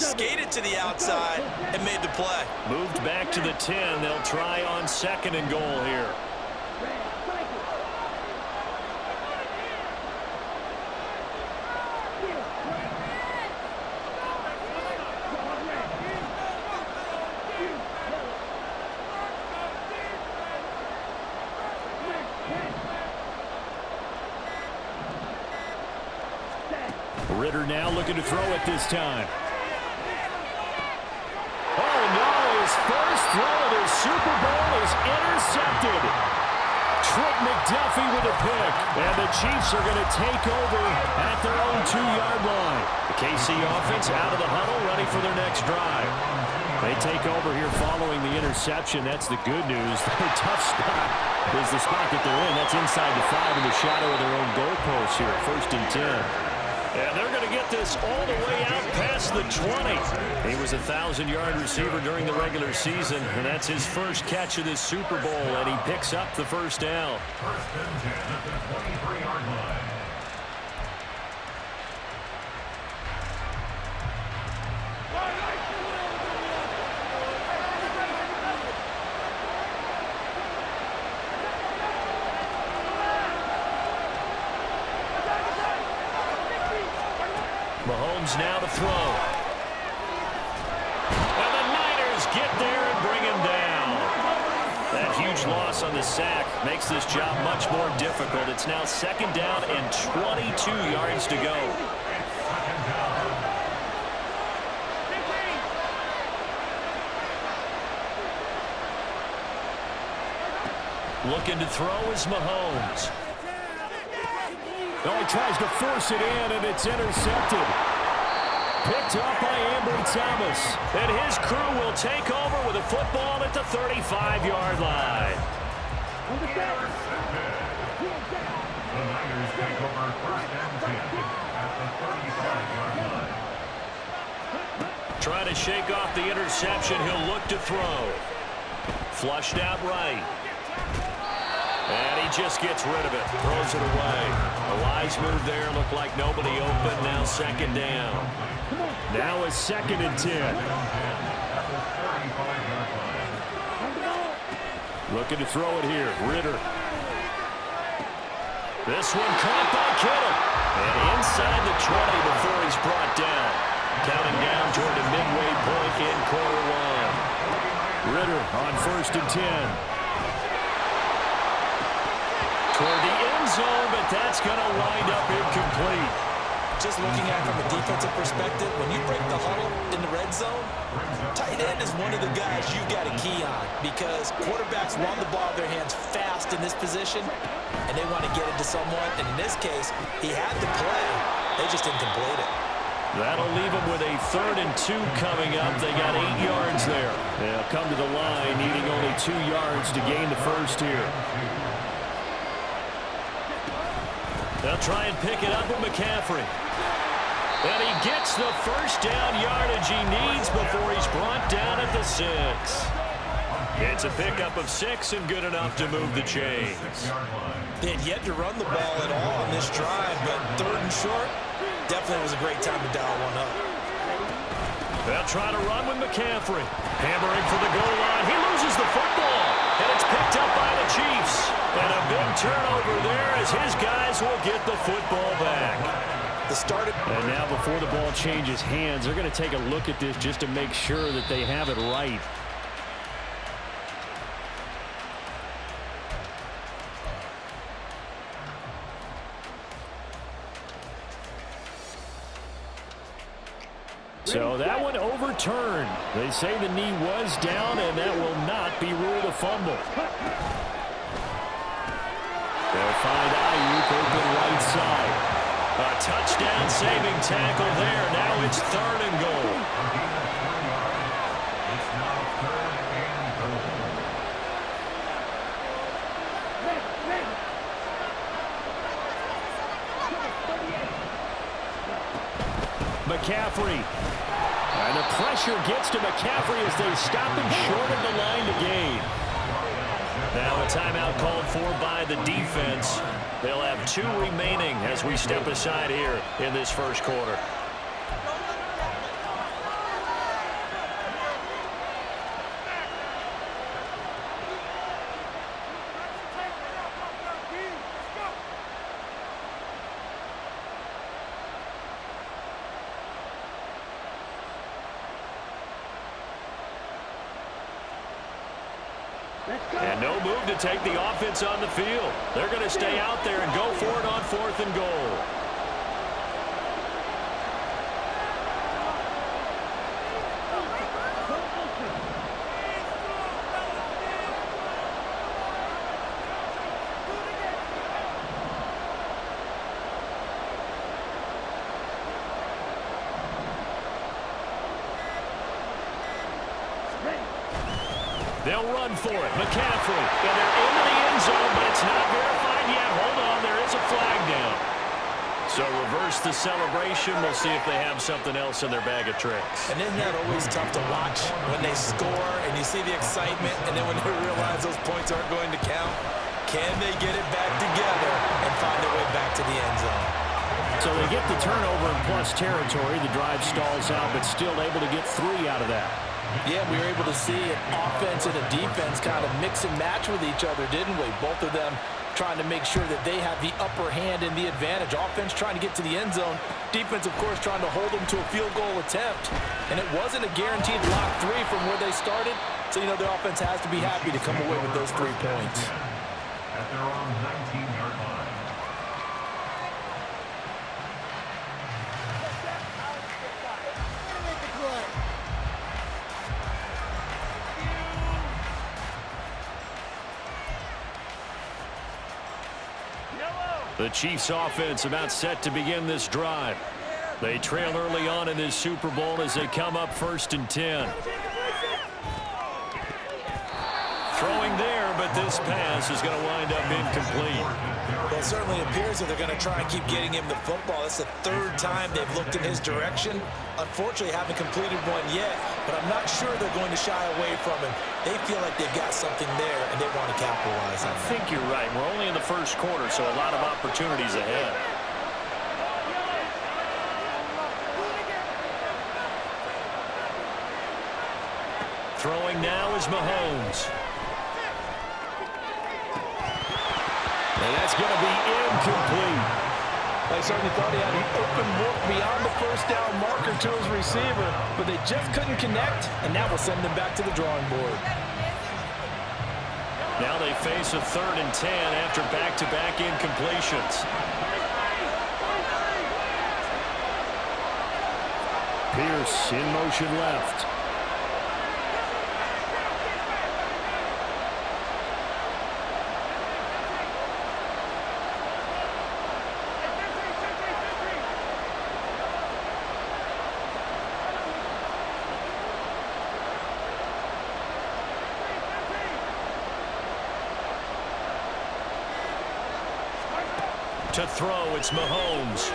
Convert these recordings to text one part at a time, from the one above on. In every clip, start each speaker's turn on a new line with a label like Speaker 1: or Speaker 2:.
Speaker 1: skated to the outside, and made the play.
Speaker 2: Moved back to the 10. They'll try on 2nd and goal here.
Speaker 3: Ritter now looking to throw it this time. Oh, no. His first throw of the Super Bowl is intercepted. Trent McDuffie with a pick. And the Chiefs are going to take over at their own 2-yard line.
Speaker 2: The KC offense out of the huddle, ready for their next drive.
Speaker 3: They take over here following the interception. That's the good news. Their tough spot is the spot that they're in. That's inside the 5 in the shadow of their own goalpost here. 1st and 10.
Speaker 2: And they're going to get this all the way out past the 20. He was a 1,000-yard receiver during the regular season, and that's his first catch of this Super Bowl, and he picks up the first down. Mahomes now to throw. And the Niners get there and bring him down. That huge loss on the sack makes this job much more difficult. It's now 2nd down and 22 yards to go. Looking to throw is Mahomes.
Speaker 3: Oh, he tries to force it in, and it's intercepted. Picked up by Ambry Thomas.
Speaker 2: And his crew will take over with a football at the 35-yard line.
Speaker 4: The Niners take over 1st and 10 at the 35-yard line.
Speaker 2: Trying to shake off the interception. He'll look to throw. Flushed out right. And he just gets rid of it. Throws it away. A wise move there. Looked like nobody open. Now 2nd down.
Speaker 3: Now a 2nd and 10. Looking to throw it here. Ritter.
Speaker 2: This one caught by Kittle. And inside the 20 before he's brought down. Counting down toward the midway point in quarter 1.
Speaker 3: Ritter on 1st and 10.
Speaker 2: Toward the end zone, but that's going to wind up incomplete.
Speaker 1: Just looking at it from a defensive perspective, when you break the huddle in the red zone, tight end is one of the guys you got to key on because quarterbacks want the ball in their hands fast in this position, and they want to get it to someone. And in this case, he had the play. They just didn't complete it.
Speaker 2: That'll leave him with a 3rd and 2 coming up. They got 8 yards there.
Speaker 3: They'll come to the line, needing only 2 yards to gain the first here.
Speaker 2: They'll try and pick it up with McCaffrey. And he gets the first down yardage he needs before he's brought down at the 6. It's a pickup of 6 and good enough to move the chains.
Speaker 1: They had yet to run the ball at all on this drive, but 3rd and short, definitely was a great time to dial one up.
Speaker 2: They'll try to run with McCaffrey. Hammering for the goal line. He loses the football. And it's picked up by the Chiefs. And a big turnover there as his guys will get the football back.
Speaker 3: And now before the ball changes hands, they're going to take a look at this just to make sure that they have it right. So that one overturned. They say the knee was down, and that will not be ruled a fumble. They'll find Ayuk open right side.
Speaker 2: A touchdown-saving tackle there. Now it's 3rd and goal.
Speaker 4: It's now 3rd and goal.
Speaker 3: McCaffrey. And the pressure gets to McCaffrey as they stop him short of the line to gain.
Speaker 2: Now a timeout called for by the defense. They'll have 2 remaining as we step aside here in this first quarter. And no move to take the offense on the field. They're going to stay out there and go for it on 4th and goal. They'll run for it. McCaffrey. And they're into the end zone, but it's not verified yet. Hold on, there is a flag down. So reverse the celebration. We'll see if they have something else in their bag of tricks.
Speaker 1: And isn't that always tough to watch when they score and you see the excitement, and then when they realize those points aren't going to count? Can they get it back together and find their way back to the end zone?
Speaker 3: So they get the turnover in plus territory. The drive stalls out, but still able to get 3 out of that.
Speaker 1: Yeah, we were able to see an offense and a defense kind of mix and match with each other, didn't we? Both of them trying to make sure that they have the upper hand and the advantage. Offense trying to get to the end zone. Defense, of course, trying to hold them to a field goal attempt. And it wasn't a guaranteed lock 3 from where they started. So, you know, the offense has to be happy to come away with those 3 points.
Speaker 4: At their own 19-yard line.
Speaker 2: The Chiefs offense about set to begin this drive. They trail early on in this Super Bowl as they come up 1st and 10. Throwing there, but this pass is going to wind up incomplete.
Speaker 1: Well, it certainly appears that they're going to try and keep getting him the football. That's the 3rd time they've looked in his direction. Unfortunately, haven't completed one yet, but I'm not sure they're going to shy away from him. They feel like they've got something there, and they want to capitalize on it.
Speaker 2: I think you're right. We're only in the 1st quarter, so a lot of opportunities ahead. Throwing now is Mahomes. And that's going to be incomplete.
Speaker 1: They certainly thought he had an open look beyond the 1st down marker to his receiver, but they just couldn't connect, and that will send them back to the drawing board.
Speaker 2: Now they face a 3rd and 10 after back-to-back incompletions.
Speaker 3: Pierce in motion left.
Speaker 2: To throw, it's Mahomes.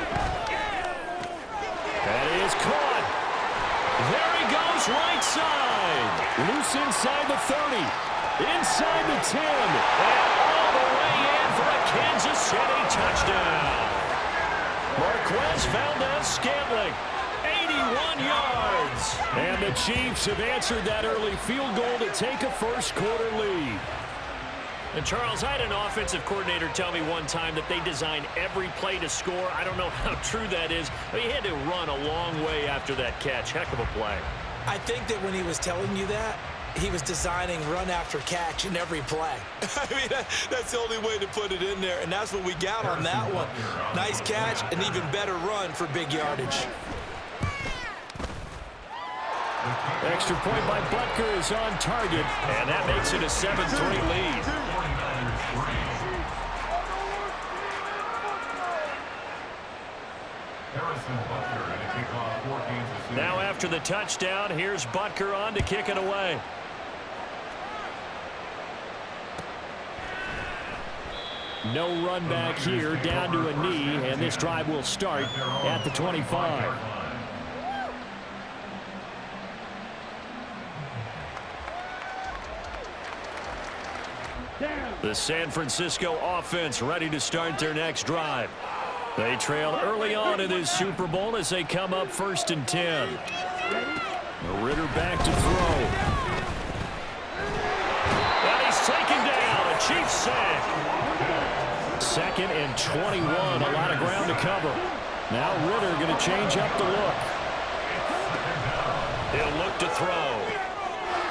Speaker 2: And he is caught. There he goes, right side.
Speaker 3: Loose inside the 30. Inside the 10.
Speaker 2: And all the way in for a Kansas City touchdown. Marquez Valdez-Scantling, 81 yards.
Speaker 3: And the Chiefs have answered that early field goal to take a 1st quarter lead.
Speaker 2: And, Charles, I had an offensive coordinator tell me one time that they design every play to score. I don't know how true that is, but he had to run a long way after that catch. Heck of a play.
Speaker 1: I think that when he was telling you that, he was designing run after catch in every play. I mean, that's the only way to put it in there, and that's what we got on that one. Nice catch, an even better run for big yardage.
Speaker 3: Extra point by Butker is on target.
Speaker 2: And that makes it a 7-3 lead. Now after the touchdown, here's Butker on to kick it away.
Speaker 3: No run back here, down to a knee, and this drive will start at the 25.
Speaker 2: The San Francisco offense ready to start their next drive. They trail early on in this Super Bowl as they come up 1st and 10.
Speaker 3: Ritter back to throw.
Speaker 2: And he's taken down. A Chiefs sack.
Speaker 3: 2nd and 21. A lot of ground to cover. Now Ritter going to change up the look.
Speaker 2: He'll look to throw.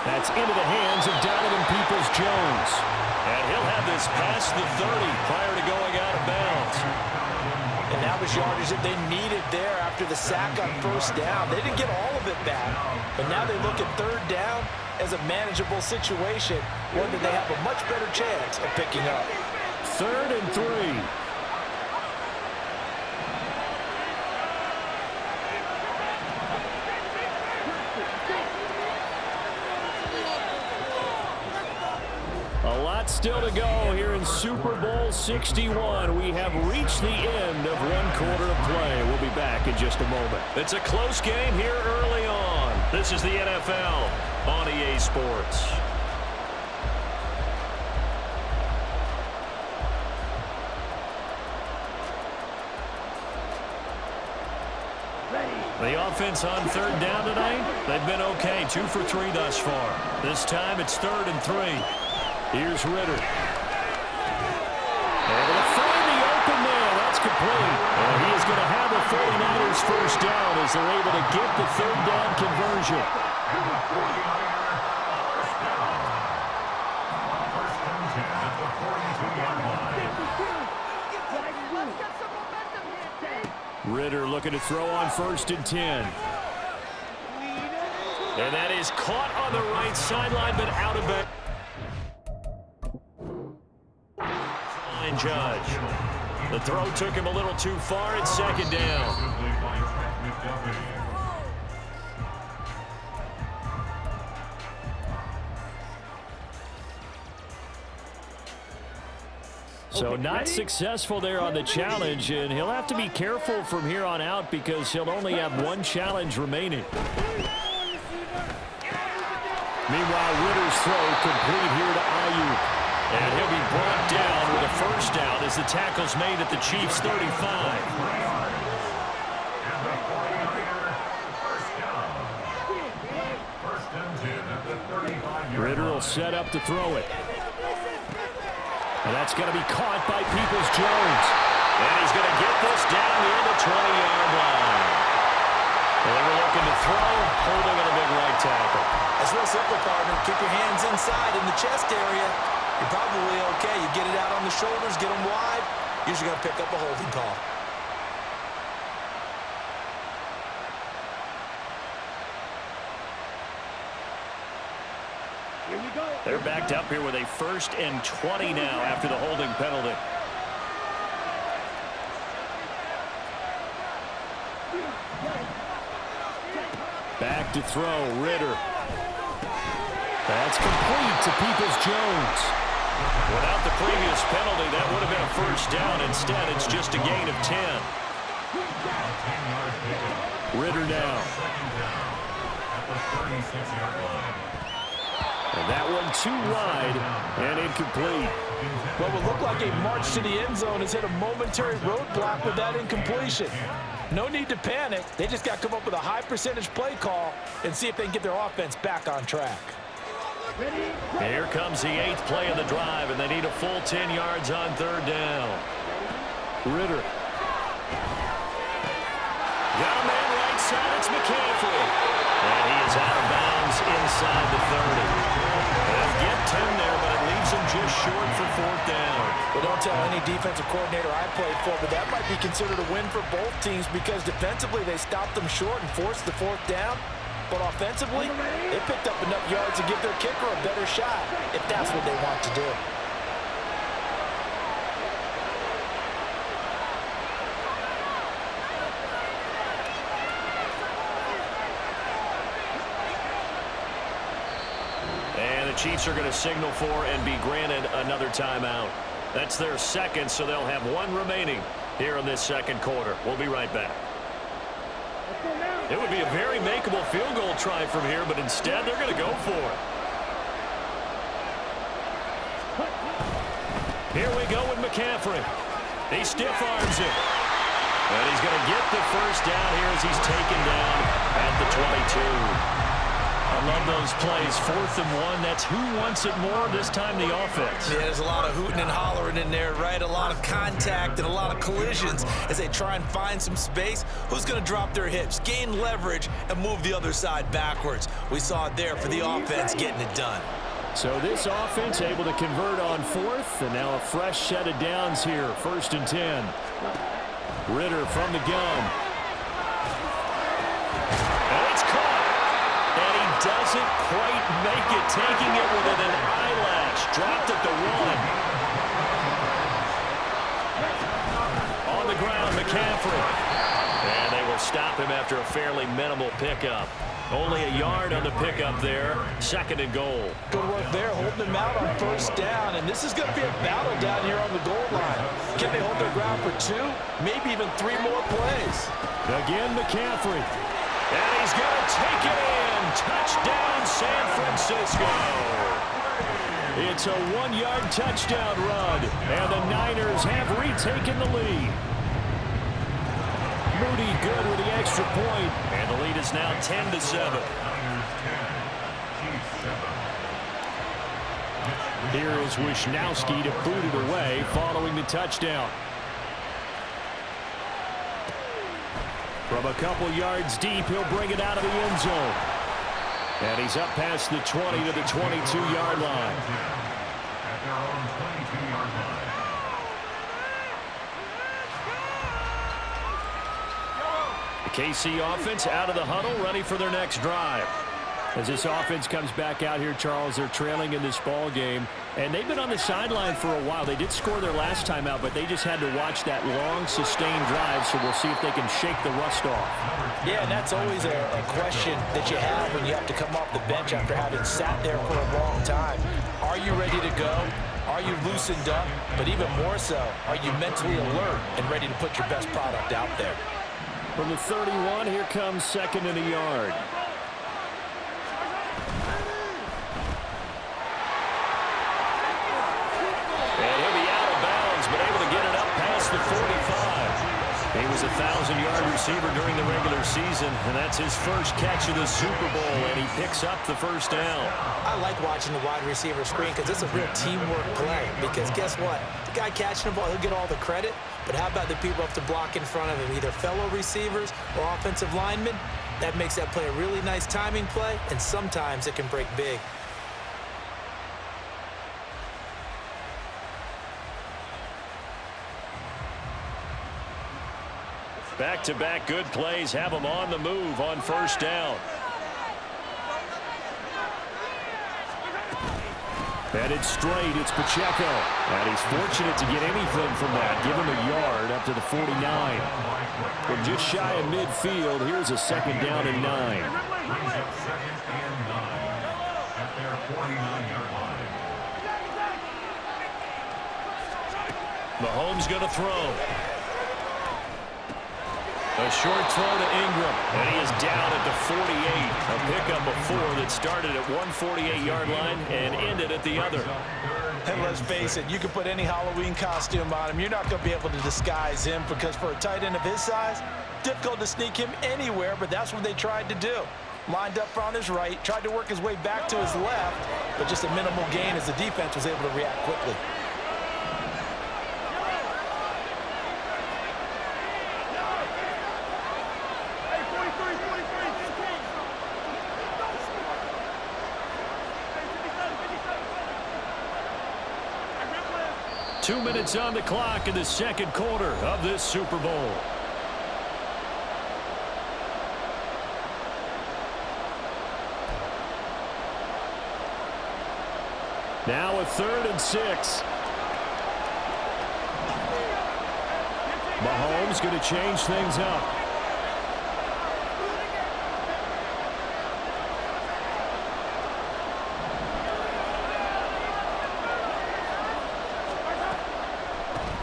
Speaker 3: That's into the hands of Donovan Peoples-Jones.
Speaker 2: And he'll have this past the 30 prior to going out of bounds.
Speaker 1: And that was yardage that they needed there after the sack on first down. They didn't get all of it back, but now they look at third down as a manageable situation, one that they have a much better chance of picking up.
Speaker 3: 3rd and 3. A lot still to go here in Super Bowl 61. We have reached the end of one quarter of play. We'll be back in just a moment.
Speaker 2: It's a close game here early on. This is the NFL on EA Sports. The offense on third down tonight, they've been okay. 2 for 3 thus far. This time it's 3rd and 3.
Speaker 3: Here's Ritter. Able to find the open man. That's complete. And he is going to have a 49ers first down as they're able to get the third down conversion. Ritter looking to throw on 1st and 10.
Speaker 2: And that is caught on the right sideline, but out of bounds. Judge. The throw took him a little too far. It's 2nd down.
Speaker 3: So not successful there on the challenge, and he'll have to be careful from here on out because he'll only have one challenge remaining. Meanwhile, Ritter's throw complete here to Ayuk.
Speaker 2: And he'll be brought down with a first down as the tackle's made at the Chiefs' 35.
Speaker 3: Ritter will set up to throw it. And that's going to be caught by Peoples-Jones.
Speaker 2: And he's going to get this down near the 20-yard line. They were looking to throw, holding on a big right tackle.
Speaker 1: That's real simple, partner. Keep your hands inside in the chest area. You're probably okay. You get it out on the shoulders, get them wide. Usually going to pick up a holding call.
Speaker 2: They're backed up here with a 1st and 20 now after the holding penalty.
Speaker 3: Back to throw, Ritter. That's complete to Peoples-Jones.
Speaker 2: Without the previous penalty, that would have been a first down. Instead, it's just a gain of 10.
Speaker 3: Ritter now. And that one too wide and incomplete.
Speaker 1: What would look like a march to the end zone has hit a momentary roadblock with that incompletion. No need to panic. They just got to come up with a high percentage play call and see if they can get their offense back on track.
Speaker 2: Here comes the 8th play of the drive, and they need a full 10 yards on third down.
Speaker 3: Ritter.
Speaker 2: Got a man right side. It's McCaffrey. And he is out of bounds inside the 30. They'll get 10 there, but it leaves him just short for 4th down.
Speaker 1: Well, don't tell any defensive coordinator I played for, but that might be considered a win for both teams because defensively they stopped them short and forced the 4th down. But offensively, they picked up enough yards to give their kicker a better shot if that's what they want to do.
Speaker 2: And the Chiefs are going to signal for and be granted another timeout. That's their 2nd, so they'll have 1 remaining here in this 2nd quarter. We'll be right back. It would be a very makeable field goal try from here, but instead they're going to go for it. Here we go with McCaffrey. He stiff arms it. And he's going to get the first down here as he's taken down at the 22. I love those plays. 4th and 1. That's who wants it more, this time the offense.
Speaker 1: Yeah, there's a lot of hooting and hollering in there, right? A lot of contact and a lot of collisions as they try and find some space. Who's going to drop their hips, gain leverage, and move the other side backwards? We saw it there for the offense getting it done.
Speaker 3: So this offense able to convert on 4th, and now a fresh set of downs here. 1st and 10. Ritter from the gun.
Speaker 2: And it's caught. And he doesn't quite make it, taking it within an eyelash. Dropped at the 1. On the ground, McCaffrey. And they will stop him after a fairly minimal pickup. Only a yard on the pickup there. 2nd and goal.
Speaker 1: Good work there, holding him out on 1st down. And this is going to be a battle down here on the goal line. Can they hold their ground for 2, maybe even 3 more plays?
Speaker 3: Again, McCaffrey.
Speaker 2: And he's going to take it in. Touchdown, San Francisco.
Speaker 3: It's a 1-yard touchdown run. And the Niners have retaken the lead. Moody good with the extra point.
Speaker 2: And the lead is now 10-7.
Speaker 3: Here is Wisnowski to boot it away following the touchdown. From a couple yards deep, he'll bring it out of the end zone. And he's up past the 20 to the 22-yard line.
Speaker 4: At their own 22-yard line.
Speaker 3: KC offense out of the huddle, ready for their next drive. As this offense comes back out here, Charles, they're trailing in this ball game, and they've been on the sideline for a while. They did score their last time out, but they just had to watch that long, sustained drive, so we'll see if they can shake the rust off.
Speaker 1: Yeah, and that's always a question that you have when you have to come off the bench after having sat there for a long time. Are you ready to go? Are you loosened up? But even more so, are you mentally alert and ready to put your best product out there?
Speaker 3: From the 31, here comes 2nd and a yard.
Speaker 2: And he'll be out of bounds, but able to get it up past the 45. He was a 1,000-yard receiver during the regular season, and that's his first catch of the Super Bowl, and he picks up the 1st down.
Speaker 1: I like watching the wide receiver screen because it's a real teamwork play. Because guess what? The guy catching the ball, he'll get all the credit. But how about the people have to block in front of him, either fellow receivers or offensive linemen? That makes that play a really nice timing play, and sometimes it can break big.
Speaker 2: Back-to-back good plays have him on the move on 1st down.
Speaker 3: Headed straight, it's Pacheco. And he's fortunate to get anything from that. Give him a yard up to the 49. From just shy of midfield, here's a 2nd down and 9.
Speaker 4: Brings up 2nd and 9 at their 49-yard line.
Speaker 2: Mahomes going to throw. A short throw to Ingram, and he is down at the 48. A pickup of 4 that started at 148-yard line and ended at the other.
Speaker 1: And let's face it, you can put any Halloween costume on him. You're not going to be able to disguise him because for a tight end of his size, difficult to sneak him anywhere, but that's what they tried to do. Lined up on his right, tried to work his way back to his left, but just a minimal gain as the defense was able to react quickly.
Speaker 3: 2 minutes on the clock in the 2nd quarter of this Super Bowl. Now a 3rd and 6. Mahomes going to change things up.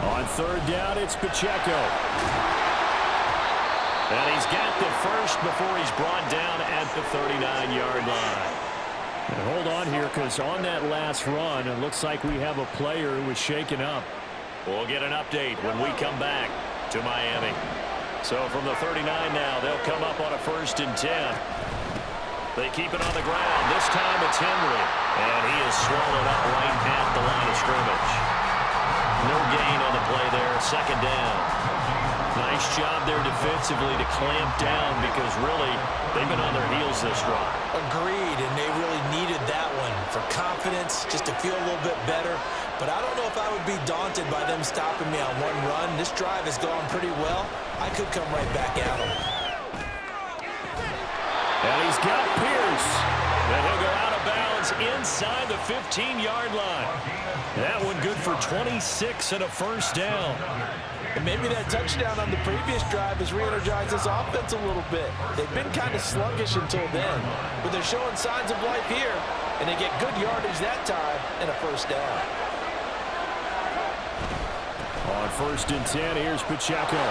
Speaker 3: On 3rd down, it's Pacheco.
Speaker 2: And he's got the first before he's brought down at the 39-yard line.
Speaker 3: And hold on here, because on that last run, it looks like we have a player who was shaken up.
Speaker 2: We'll get an update when we come back to Miami. So from the 39 now, they'll come up on a 1st and 10. They keep it on the ground. This time it's Henry. And he is swallowed up right at the line of scrimmage. No gain on the play there. Second down. Nice job there defensively to clamp down because really they've been on their heels this drive.
Speaker 1: Agreed, and they really needed that one for confidence, just to feel a little bit better. But I don't know if I would be daunted by them stopping me on one run. This drive has gone pretty well. I could come right back at them.
Speaker 3: And he's got Pierce. And he'll go out of bounds inside the 15-yard line. That one good for 26 and a first down.
Speaker 1: And maybe that touchdown on the previous drive has re-energized this offense a little bit. They've been kind of sluggish until then, but they're showing signs of life here, and they get good yardage that time and a first down.
Speaker 3: On 1st and 10, here's Pacheco.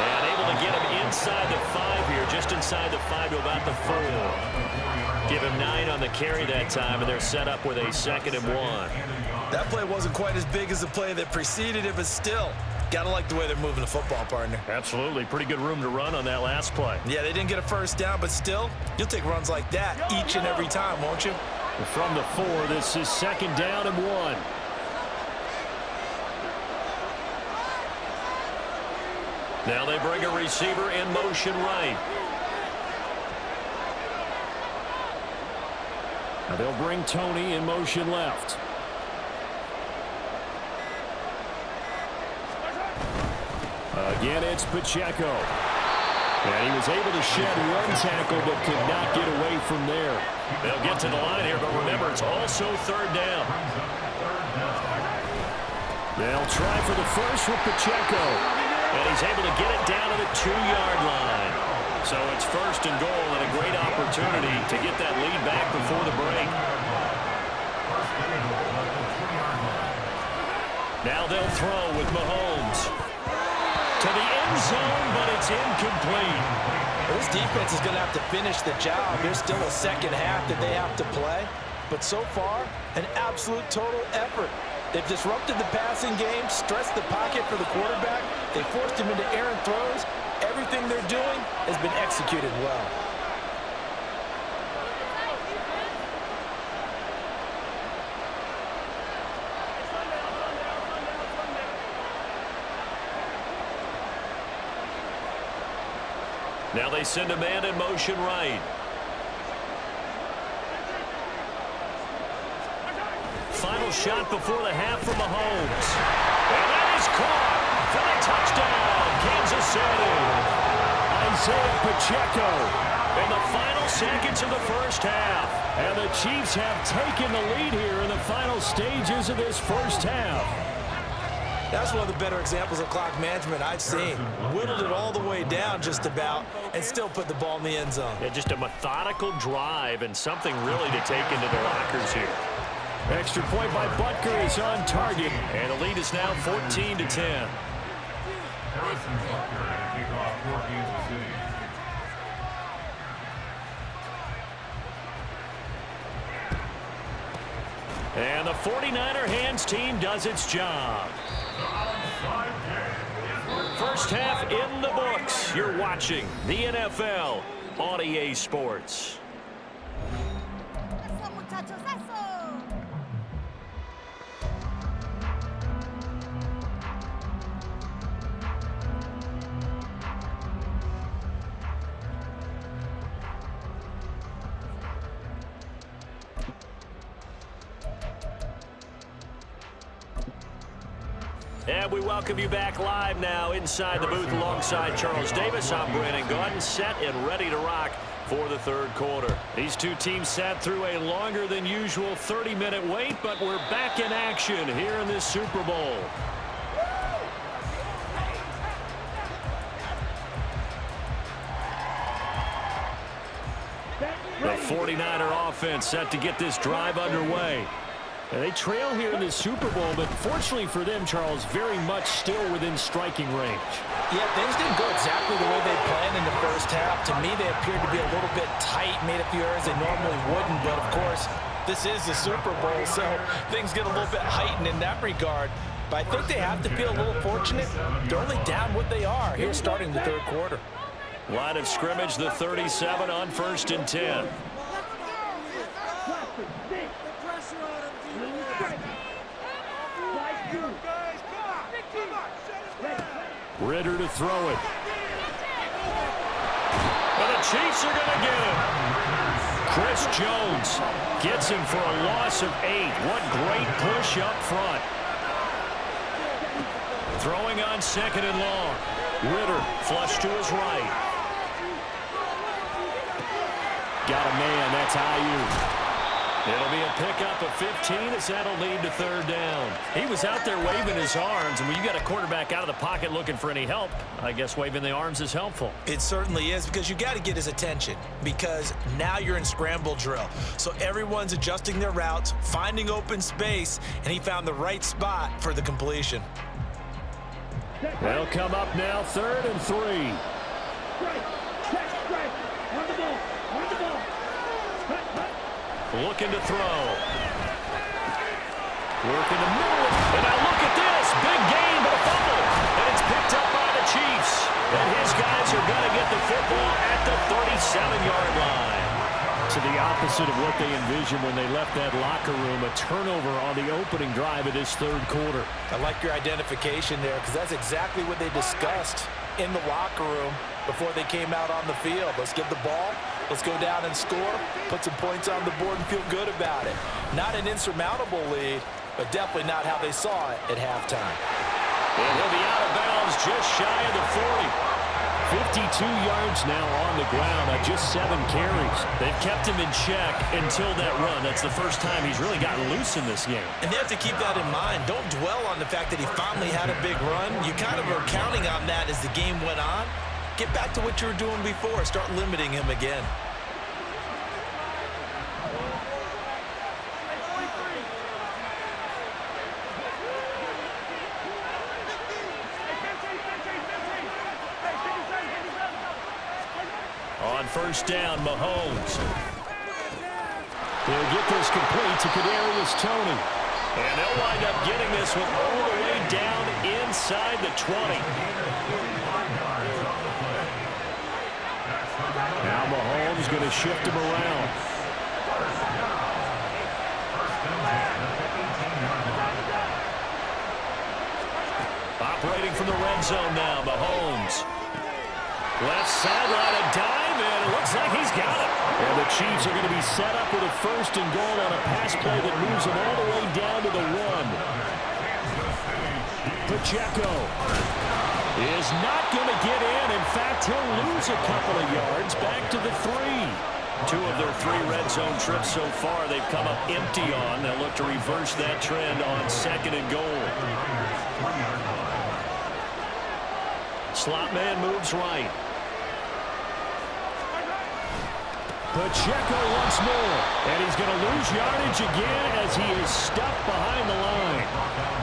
Speaker 2: And able to get him inside the 5 here, just inside the 5 to about the 4. Give him 9 on the carry that time, and they're set up with a 2nd and 1.
Speaker 1: That play wasn't quite as big as the play that preceded it, but still, got to like the way they're moving the football, partner.
Speaker 2: Absolutely. Pretty good room to run on that last play.
Speaker 1: Yeah, they didn't get a first down, but still, you'll take runs like that each and every time, won't you?
Speaker 3: From the 4, this is 2nd down and 1.
Speaker 2: Now they bring a receiver in motion right.
Speaker 3: Now they'll bring Tony in motion left. Again, it's Pacheco. And he was able to shed one tackle, but could not get away from there.
Speaker 2: They'll get to the line here, but remember, it's also 3rd down.
Speaker 3: They'll try for the first with Pacheco.
Speaker 2: And he's able to get it down to the 2-yard line. So it's 1st and goal and a great opportunity to get that lead back before the break. Now they'll throw with Mahomes. To the end zone, but it's incomplete.
Speaker 1: This defense is going to have to finish the job. There's still a second half that they have to play. But so far, an absolute total effort. They've disrupted the passing game, stressed the pocket for the quarterback. They forced him into errant throws. Everything they're doing has been executed well.
Speaker 2: Now they send a man in motion right. Final shot before the half from Mahomes. And that is caught for the touchdown, Kansas City.
Speaker 3: Isaiah Pacheco.
Speaker 2: In the final seconds of the first half.
Speaker 3: And the Chiefs have taken the lead here in the final stages of this first half.
Speaker 1: That's one of the better examples of clock management I've seen. Whittled it all the way down just about and still put the ball in the end zone.
Speaker 2: Yeah, just a methodical drive and something really to take into their lockers here.
Speaker 3: Extra point by Butker is on target.
Speaker 2: And the lead is now 14-10.
Speaker 4: Harrison Butker to kick off for Kansas City.
Speaker 2: And the 49er hands team does its job. First half in the books. You're watching the NFL on EA Sports.
Speaker 5: Eso, muchachos, eso.
Speaker 2: And we welcome you back live now inside the booth alongside Charles Davis. I'm Brandon Gaudin, set and ready to rock for the 3rd quarter. These two teams sat through a longer than usual 30-minute wait, but we're back in action here in this Super Bowl. The 49er offense set to get this drive underway.
Speaker 3: And they trail here in the Super Bowl, but fortunately for them, Charles, very much still within striking range.
Speaker 1: Yeah, things didn't go exactly the way they planned in the first half. To me, they appeared to be a little bit tight, made a few errors they normally wouldn't. But, of course, this is the Super Bowl, so things get a little bit heightened in that regard. But I think they have to feel a little fortunate. They're only down what they are here starting the 3rd quarter.
Speaker 2: Line of scrimmage, the 37 on 1st and 10.
Speaker 3: Ritter to throw it.
Speaker 2: And the Chiefs are going to get him. Chris Jones gets him for a loss of 8. What great push up front. Throwing on 2nd and long. Ritter flush to his right.
Speaker 3: Got a man. That's Ayuk.
Speaker 2: It'll be a pickup of 15 as that'll lead to 3rd down. He was out there waving his arms, and when you got a quarterback out of the pocket looking for any help, I guess waving the arms is helpful.
Speaker 1: It certainly is, because you got to get his attention, because now you're in scramble drill. So everyone's adjusting their routes, finding open space, and he found the right spot for the completion.
Speaker 3: They'll come up now 3rd and 3.
Speaker 2: Looking to throw. Working the middle. And now look at this. Big gain, but a fumble. And it's picked up by the Chiefs. And his guys are going to get the football at the 37-yard line.
Speaker 3: To the opposite of what they envisioned when they left that locker room. A turnover on the opening drive of this 3rd quarter.
Speaker 1: I like your identification there, because that's exactly what they discussed in the locker room before they came out on the field. Let's get the ball. Let's go down and score, put some points on the board, and feel good about it. Not an insurmountable lead, but definitely not how they saw it at halftime.
Speaker 2: And he'll be out of bounds just shy of the 40.
Speaker 3: 52 yards now on the ground on just 7 carries.
Speaker 2: They've kept him in check until that run. That's the first time he's really gotten loose in this game.
Speaker 1: And they have to keep that in mind. Don't dwell on the fact that he finally had a big run. You kind of are counting on that as the game went on. Get back to what you were doing before. Start limiting him again.
Speaker 2: On 1st down, Mahomes.
Speaker 3: They'll get this complete to Kadarius Toney.
Speaker 2: And they'll wind up getting this one all the way down inside the 20.
Speaker 3: Now Mahomes going to shift him around.
Speaker 2: Operating from the red zone now, Mahomes. Left sideline, a dive, and it looks like he's got it.
Speaker 3: And the Chiefs are going to be set up with a 1st and goal on a pass play that moves them all the way down to the 1. Pacheco is not going to get in. In fact, he'll lose a couple of yards back to the 3.
Speaker 2: 2 of their 3 red zone trips so far they've come up empty on. They'll look to reverse that trend on 2nd and goal. Slot man moves right.
Speaker 3: Pacheco once more. And he's going to lose yardage again as he is stuck behind the line.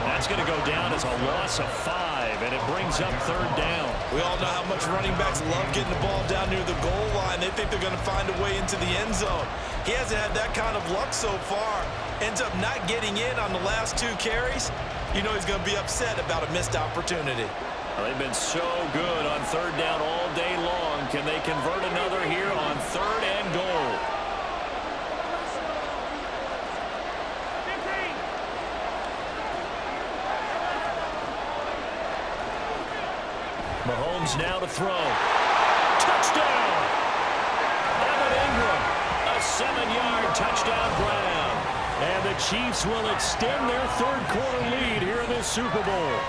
Speaker 2: That's going to go down as a loss of 5, and it brings up 3rd down.
Speaker 1: We all know how much running backs love getting the ball down near the goal line. They think they're going to find a way into the end zone. He hasn't had that kind of luck so far. Ends up not getting in on the last 2 carries. You know he's going to be upset about a missed opportunity.
Speaker 2: Well, they've been so good on 3rd down all day long. Can they convert another here on 3rd and goal? Mahomes now to throw. Touchdown! Evan Ingram, a 7-yard touchdown grab.
Speaker 3: And the Chiefs will extend their 3rd quarter lead here in this Super Bowl.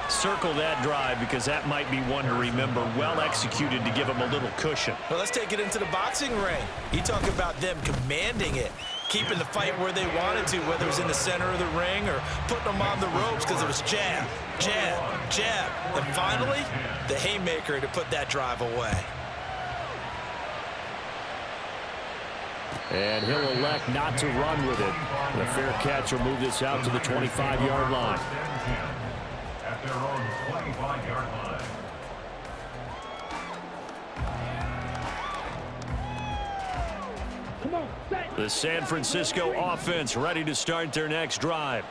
Speaker 2: Circle that drive, because that might be one to remember. Well executed to give them a little cushion.
Speaker 1: Well, let's take it into the boxing ring. You talk about them commanding it, keeping the fight where they wanted to, whether it was in the center of the ring or putting them on the ropes, because it was jab, jab, jab. And finally, the haymaker to put that drive away.
Speaker 3: And he'll elect not to run with it. The fair catch will move this out to the 25-yard line.
Speaker 4: At their own 25-yard line.
Speaker 2: The San Francisco offense ready to start their next drive.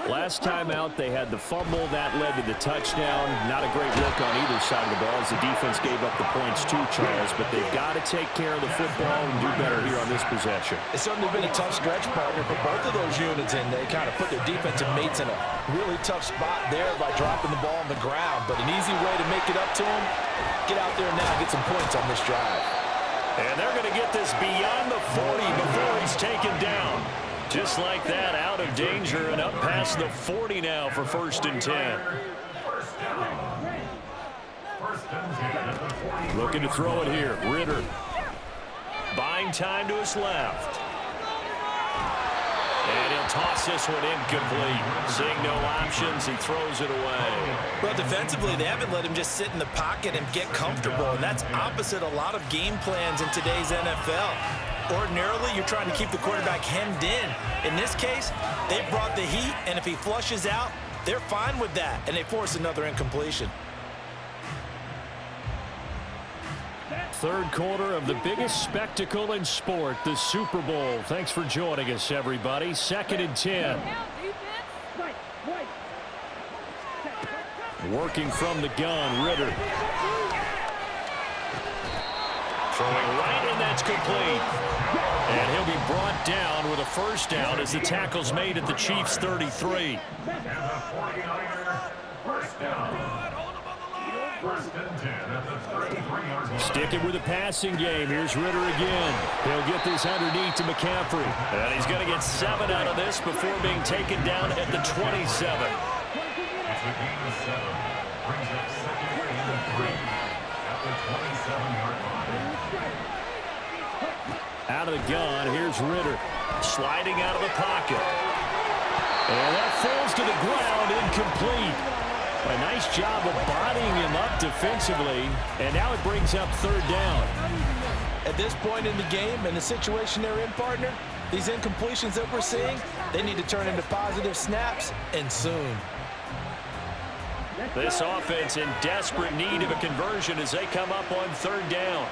Speaker 3: Last time out, they had the fumble. That led to the touchdown. Not a great look on either side of the ball as the defense gave up the points too, Charles. But they've got to take care of the football and do better here on this possession.
Speaker 1: It's certainly been a tough stretch, partner, for both of those units, and they kind of put their defensive mates in a really tough spot there by dropping the ball on the ground. But an easy way to make it up to them, get out there now and get some points on this drive.
Speaker 2: And they're going to get this beyond the 40 before he's taken down. Just like that, out of danger and up past the 40 now for 1st and 10.
Speaker 3: Looking to throw it here. Ritter.
Speaker 2: Buying time to his left. And he'll toss this one incomplete. Seeing no options, he throws it away.
Speaker 1: Well, defensively, they haven't let him just sit in the pocket and get comfortable, and that's opposite a lot of game plans in today's NFL. Ordinarily, you're trying to keep the quarterback hemmed in. In this case, they brought the heat, and if he flushes out, they're fine with that, and they force another incompletion.
Speaker 3: Third quarter of the biggest spectacle in sport, the Super Bowl. Thanks for joining us, everybody. 2nd and 10. Working from the gun, Ritter.
Speaker 2: Throwing right, and that's complete.
Speaker 3: And he'll be brought down with a 1st down as the tackle's made at the Chiefs' 33. Sticking with the passing game. Here's Ritter again. He'll get this underneath to McCaffrey.
Speaker 2: And he's going to get 7 out of this before being taken down at the 27.
Speaker 3: Out of the gun, here's Ritter.
Speaker 2: Sliding out of the pocket.
Speaker 3: And that falls to the ground, incomplete. A nice job of bodying him up defensively, and now it brings up 3rd down.
Speaker 1: At this point in the game and the situation they're in, partner, these incompletions that we're seeing, they need to turn into positive snaps, and soon.
Speaker 2: This offense in desperate need of a conversion as they come up on 3rd down.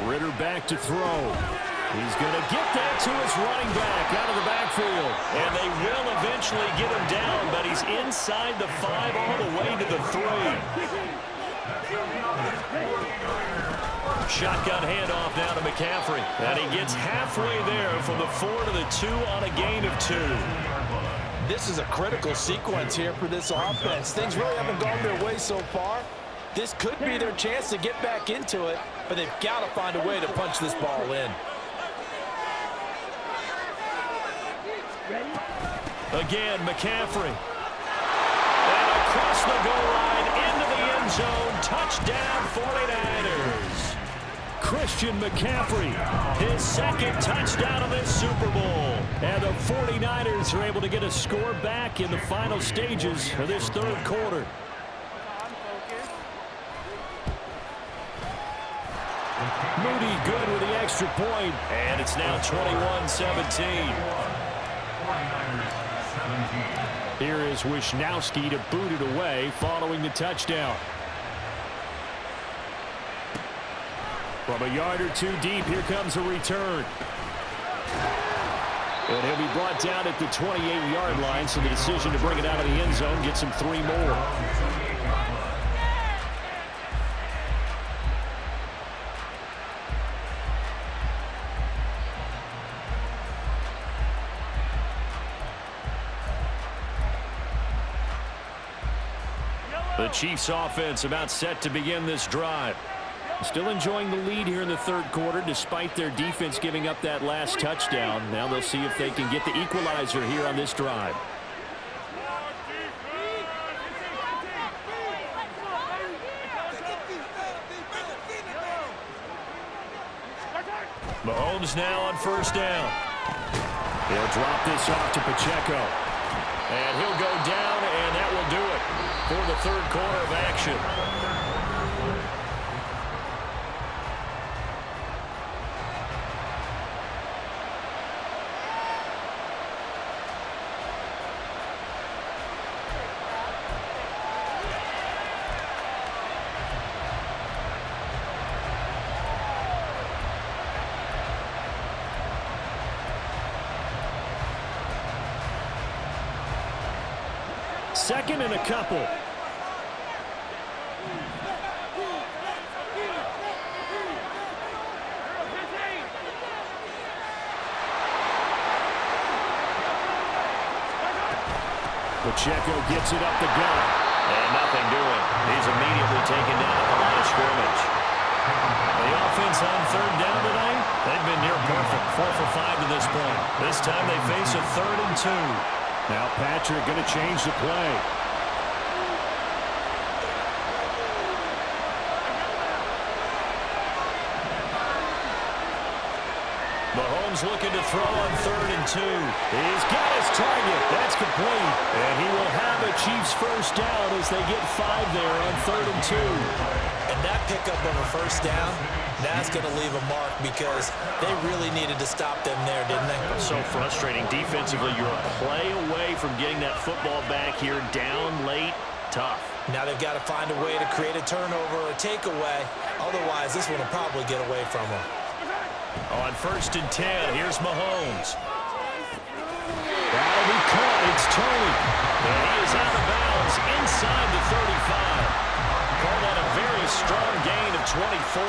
Speaker 3: Ritter back to throw. He's going to get that to his running back out of the backfield.
Speaker 2: And they will eventually get him down, but he's inside the 5 all the way to the 3. Shotgun handoff now to McCaffrey. And he gets halfway there from the 4 to the 2 on a gain of 2.
Speaker 1: This is a critical sequence here for this offense. Things really haven't gone their way so far. This could be their chance to get back into it, but they've got to find a way to punch this ball in.
Speaker 2: Again, McCaffrey. And across the goal line, into the end zone. Touchdown, 49ers.
Speaker 3: Christian McCaffrey,
Speaker 2: his 2nd touchdown of this Super Bowl.
Speaker 3: And the 49ers are able to get a score back in the final stages of this 3rd quarter. Moody good with the extra point.
Speaker 2: And it's now 21-17.
Speaker 3: Here is Wisnowski to boot it away following the touchdown. From a yard or 2 deep, here comes a return. And he'll be brought down at the 28-yard line, so the decision to bring it out of the end zone gets him 3 more. The Chiefs offense about set to begin this drive. Still enjoying the lead here in the 3rd quarter despite their defense giving up that last touchdown. Now they'll see if they can get the equalizer here on this drive.
Speaker 2: Mahomes now on 1st down.
Speaker 3: He'll drop this off to Pacheco.
Speaker 2: And he'll go down, and that will do it for the 3rd quarter of action.
Speaker 3: 2nd and a couple. Pacheco gets it up the gut.
Speaker 2: And nothing doing. He's immediately taken down at the line of scrimmage. The offense on 3rd down tonight, they've been near perfect. 4 for 5 to this point. This time they face a 3rd and 2.
Speaker 3: Now Patrick going to change the play. Mahomes looking to throw on 3rd and 2. He's got his target. That's complete. And he will have a Chiefs first down as they get 5 there on 3rd and 2.
Speaker 1: And that pickup of a first down, that's going to leave a mark because they really needed to stop them there, didn't they?
Speaker 2: So frustrating. Defensively, you're a play away from getting that football back here down late. Tough.
Speaker 1: Now they've got to find a way to create a turnover or a takeaway. Otherwise, this one will probably get away from them.
Speaker 2: On 1st and 10, here's Mahomes.
Speaker 3: That'll be caught. It's Tony.
Speaker 2: And he is out of bounds inside the 35. Call that a very strong gain of 24.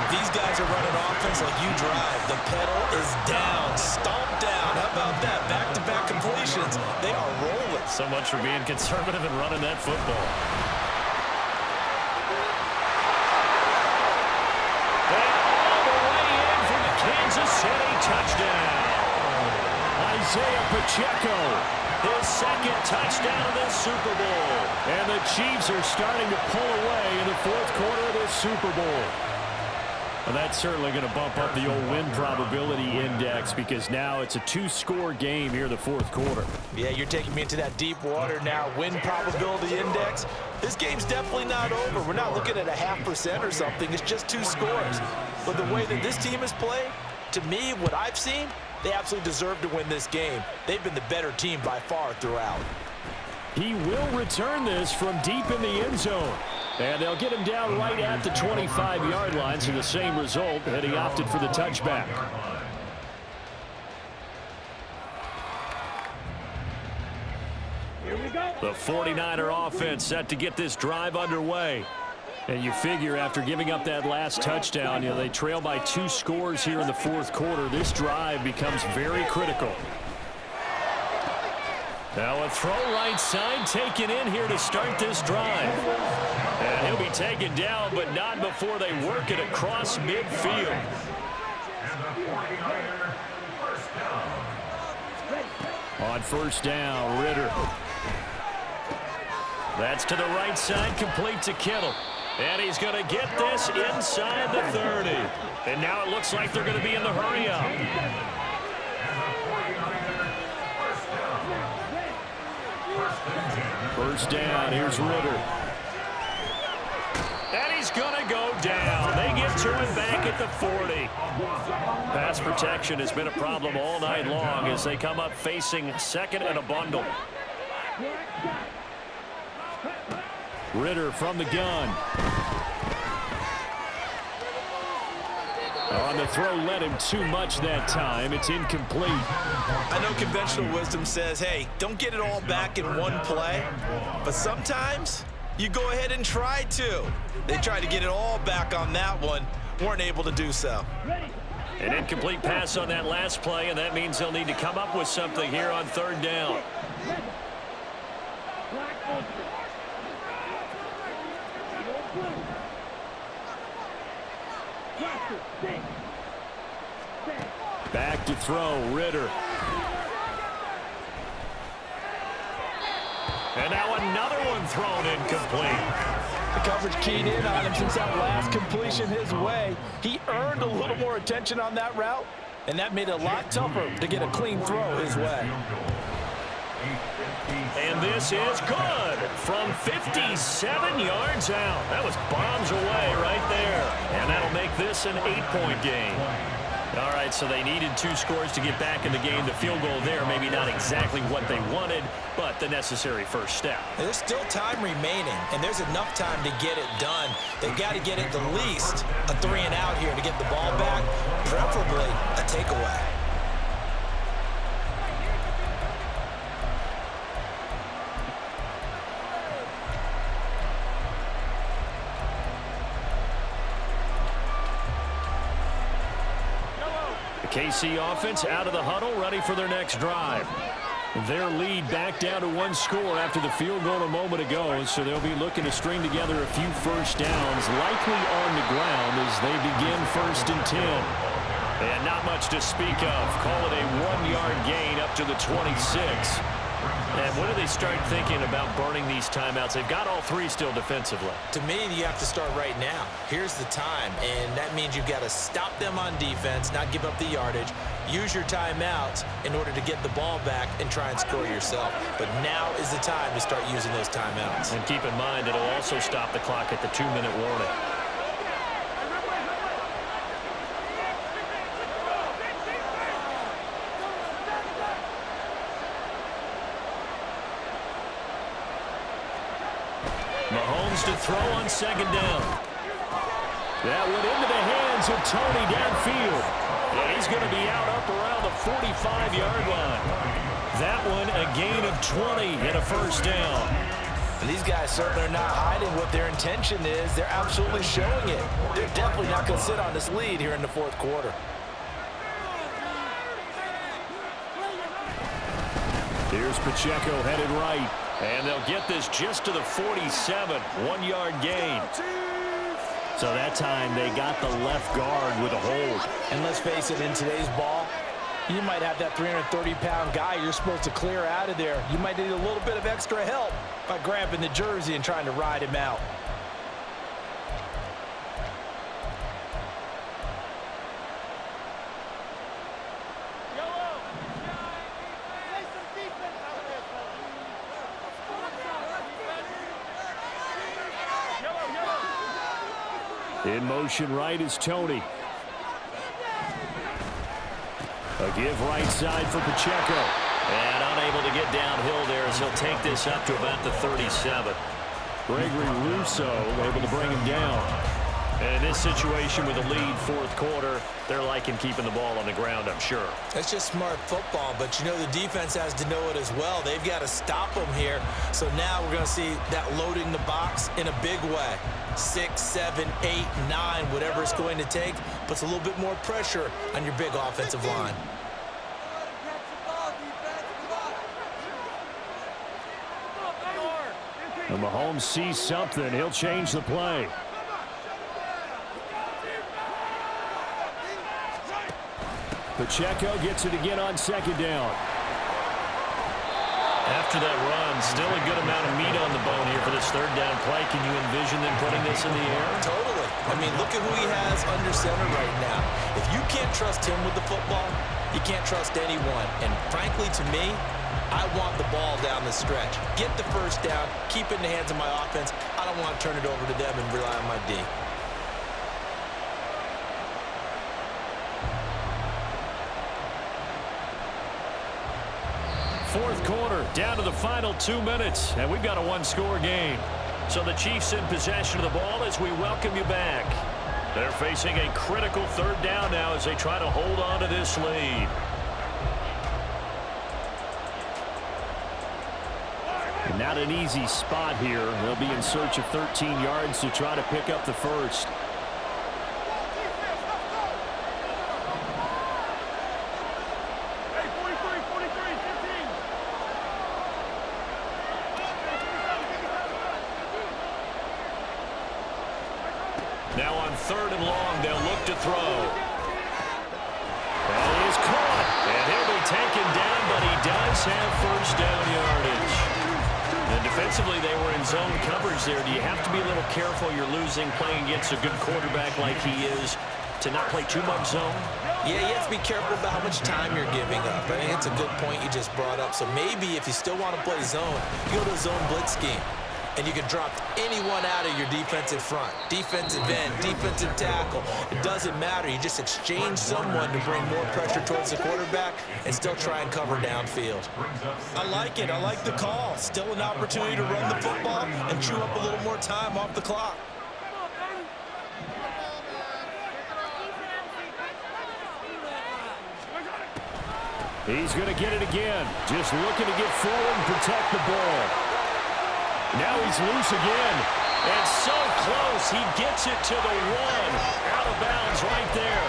Speaker 1: These guys are running offense like you drive. The pedal is down, stomped down. How about that? Back-to-back completions. They are rolling.
Speaker 2: So much for being conservative and running that football. Kansas City touchdown.
Speaker 3: Isaiah Pacheco.
Speaker 2: His 2nd touchdown of this Super Bowl.
Speaker 3: And the Chiefs are starting to pull away in the 4th quarter of this Super Bowl. Well, that's certainly going to bump up the old win probability index because now it's a 2-score game here in the 4th quarter.
Speaker 1: Yeah, you're taking me into that deep water now. Win probability index. This game's definitely not over. We're not looking at a 0.5% or something. It's just 2 scores. But the way that this team has played, to me, what I've seen, they absolutely deserve to win this game. They've been the better team by far throughout.
Speaker 3: He will return this from deep in the end zone. And they'll get him down right at the 25-yard line, so the same result, and he opted for the touchback.
Speaker 5: Here we go.
Speaker 3: The 49er offense set to get this drive underway. And you figure after giving up that last touchdown, you know, they trail by 2 scores here in the 4th quarter. This drive becomes very critical. Now a throw right side taken in here to start this drive. And he'll be taken down, but not before they work it across midfield. On 1st down, Ritter. That's to the right side, complete to Kittle. And he's going to get this inside the 30. And now it looks like they're going to be in the hurry-up. First down, here's Ritter. And he's going to go down. They get to him back at the 40. Pass protection has been a problem all night long as they come up facing 2nd and a bundle. Ritter from the gun. On the throw, led him too much that time. It's incomplete.
Speaker 1: I know conventional wisdom says, hey, don't get it all back in one play. But sometimes you go ahead and try to. They tried to get it all back on that one. Weren't able to do so.
Speaker 3: An incomplete pass on that last play, and that means they'll need to come up with something here on 3rd down. Back to throw, Ritter. And now another one thrown incomplete.
Speaker 1: The coverage keyed in on him since that last completion his way. He earned a little more attention on that route, and that made it a lot tougher to get a clean throw his way.
Speaker 3: And this is good from 57 yards out. That was bombs away right there. And that'll make this an 8-point game. All right, so they needed 2 scores to get back in the game. The field goal there, maybe not exactly what they wanted, but the necessary first step.
Speaker 1: There's still time remaining, and there's enough time to get it done. They've got to get at the least a 3 and out here to get the ball back, preferably a takeaway.
Speaker 2: The KC offense out of the huddle, ready for their next drive. Their lead back down to one score after the field goal a moment ago, so they'll be looking to string together a few first downs, likely on the ground as they begin 1st and 10. And not much to speak of. Call it a 1-yard gain up to the 26. And when do they start thinking about burning these timeouts? They've got all 3 still defensively.
Speaker 1: To me, you have to start right now. Here's the time, and that means you've got to stop them on defense, not give up the yardage, use your timeouts in order to get the ball back and try and score yourself. But now is the time to start using those timeouts.
Speaker 2: And keep in mind, it'll also stop the clock at the 2-minute warning. Mahomes to throw on 2nd down. That went into the hands of Tony downfield. And he's going to be out up around the 45-yard line. That one a gain of 20 and a 1st down.
Speaker 1: And these guys certainly are not hiding what their intention is. They're absolutely showing it. They're definitely not going to sit on this lead here in the 4th quarter.
Speaker 2: Here's Pacheco headed right. And they'll get this just to the 47, 1-yard gain. So that time they got the left guard with a hold.
Speaker 1: And let's face it, in today's ball, you might have that 330-pound guy you're supposed to clear out of there. You might need a little bit of extra help by grabbing the jersey and trying to ride him out.
Speaker 2: In motion right is Tony. A give right side for Pacheco. And unable to get downhill there as he'll take this up to about the 37. Gregory Rousseau able to bring him down. And in this situation with a lead 4th quarter, they're liking keeping the ball on the ground, I'm sure.
Speaker 1: That's just smart football, but you know the defense has to know it as well. They've got to stop them here. So now we're going to see that loading the box in a big way. 6, 7, 8, 9, whatever it's going to take, puts a little bit more pressure on your big offensive line.
Speaker 2: And Mahomes sees something. He'll change the play. Pacheco gets it again on 2nd down. After that run, still a good amount of meat on the bone here for this 3rd down play. Can you envision them putting this in the air?
Speaker 1: Totally. I mean, look at who he has under center right now. If you can't trust him with the football, you can't trust anyone. And frankly, to me, I want the ball down the stretch. Get the 1st down, keep it in the hands of my offense. I don't want to turn it over to them and rely on my D.
Speaker 2: Fourth quarter, down to the final 2 minutes, and we've got a 1-score game. So the Chiefs in possession of the ball as we welcome you back. They're facing a critical 3rd down now as they try to hold on to this lead. Not an easy spot here. They'll be in search of 13 yards to try to pick up the 1st. Now on 3rd and long, they'll look to throw. And he is caught. And he'll be taken down, but he does have 1st down yardage. And defensively, they were in zone coverage there. Do you have to be a little careful? You're losing, playing against a good quarterback like he is, to not play too much zone?
Speaker 1: Yeah, you have to be careful about how much time you're giving up. I think it's a good point you just brought up. So maybe if you still want to play zone, you go to a zone blitz scheme. And you can drop anyone out of your defensive front. Defensive end, defensive tackle. It doesn't matter. You just exchange someone to bring more pressure towards the quarterback and still try and cover downfield. I like it. I like the call. Still an opportunity to run the football and chew up a little more time off the clock.
Speaker 2: He's going to get it again. Just looking to get forward and protect the ball. Now he's loose again. And so close, he gets it to the 1. Out of bounds right there.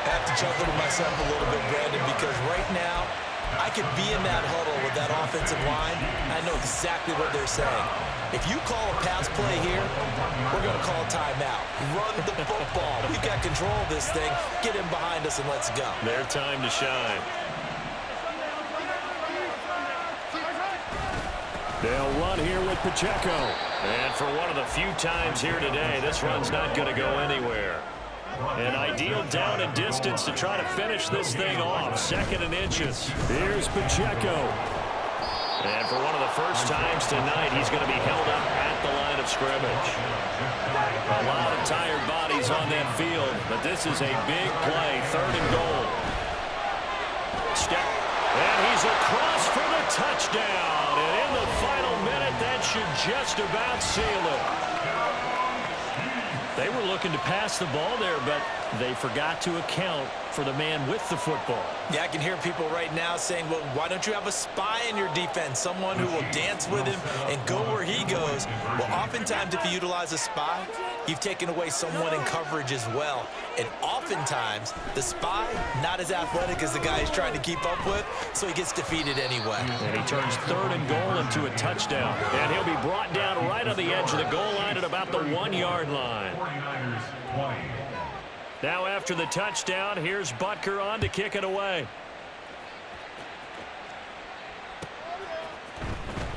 Speaker 1: Have to chuckle to myself a little bit, Brandon, because right now I could be in that huddle with that offensive line. I know exactly what they're saying. If you call a pass play here, we're going to call a timeout. Run the football. We've got control of this thing. Get in behind us and let's go.
Speaker 2: Their time to shine.
Speaker 3: They'll run here with Pacheco.
Speaker 2: And for one of the few times here today, this run's not going to go anywhere. An ideal down and distance to try to finish this thing off. 2nd and inches.
Speaker 3: Here's Pacheco.
Speaker 2: And for one of the first times tonight, he's going to be held up at the line of scrimmage. A lot of tired bodies on that field, but this is a big play. 3rd and goal. Step. And he's across for the touchdown. And in the final minute, that should just about seal it. They were looking to pass the ball there, but they forgot to account for the man with the football.
Speaker 1: Yeah, I can hear people right now saying, well, why don't you have a spy in your defense, someone who will dance with him and go where he goes? Well, oftentimes if you utilize a spy, you've taken away someone in coverage as well. And oftentimes, the spy, not as athletic as the guy he's trying to keep up with, so he gets defeated anyway.
Speaker 2: And he turns 3rd and goal into a touchdown. And he'll be brought down right on the edge of the goal line at about the 1-yard line. Now after the touchdown, here's Butker on to kick it away.